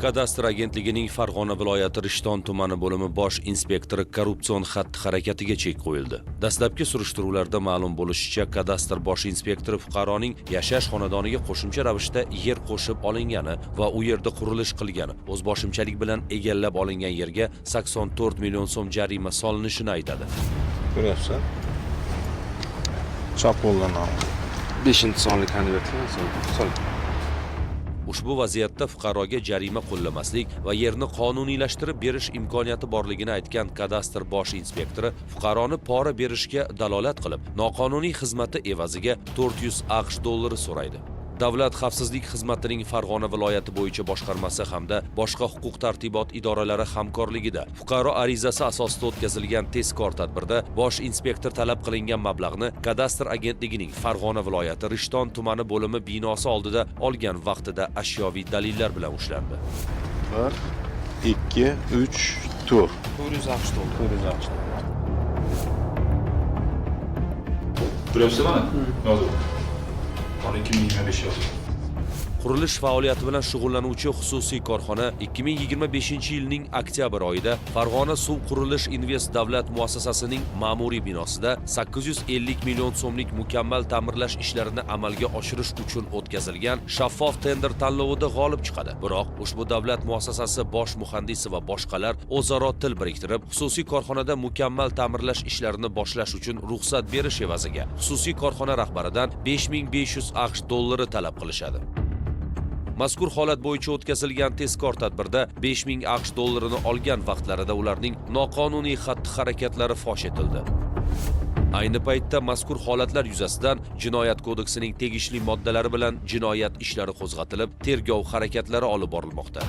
Kadastr agentligining Farg'ona viloyati Rishton tumani bo'limi bosh inspektori korrupsion xatti-harakatiga chek qo'yildi. Dastlabki surishtiruvlarda ma'lum bo'lishicha, kadastr bosh inspektori fuqaroning yashash xonadoniga qo'shimcha ravishda yer qo'shib olingani va u yerda qurilish qilgani, o'zboshimchalik bilan egallab olingan yerga 84 million so'm jarima solinishini aytadi. Ko'ryapsan? Chop qo'ldan 5-sonli konvertni sol. Ushbu vaziyatda fuqaroga jarima qo'llamaslik va yerni qonuniylashtirib berish imkoniyati borligini aytgan kadastr bosh inspektori fuqaroni pora berishga dalolat qilib, noqonuniy xizmati evaziga 400 AQSh dollari so'raydi. Davlat xavfsizlik xizmatining Farg'ona viloyati bo'yicha boshqarmasi hamda boshqa huquq-tartibot idoralari hamkorligida fuqaro arizasi asosida o'tkazilgan tezkor tadbirda bosh inspektor talab qilingan mablag'ni kadastr agentligining Farg'ona viloyati Rishton tumani bo'limi binosi oldida olgan vaqtida ashyoviy dalillar bilan ushlandi. 1, 2, 3, 4. 400 AQSh dollar. 400 AQSh dollar. Ko'ryapsiz mana? Yozib. 2025 yozib. Qurilish faoliyati bilan shug'ullanuvchi xususiy korxona 2025-yilning oktyabr oyida Farg'ona suv qurilish invest davlat muassasasining ma'muriy binosida 850 million so'mlik mukammal ta'mirlash ishlarini amalga oshirish uchun o'tkazilgan shaffof tender tanlovida g'olib chiqadi. Biroq ushbu davlat muassasasi bosh muhandisi va boshqalar o'zaro til biriktirib, xususiy korxonada mukammal ta'mirlash ishlarini boshlash uchun ruxsat berish evaziga xususiy korxona rahbaridan 5500 AQSh dollari talab qilishadi. Mazkur holat bo'yicha o'tkazilgan tezkor tadbirda 5000 AQSh dollarini olgan vaqtlarida ularning noqonuniy xatti-harakatlari fosh etildi. Ayni paytda mazkur holatlar yuzasidan Jinoyat kodeksining tegishli moddalari bilan jinoyat ishlari qo'zg'atilib, tergov harakatlari olib borilmoqda.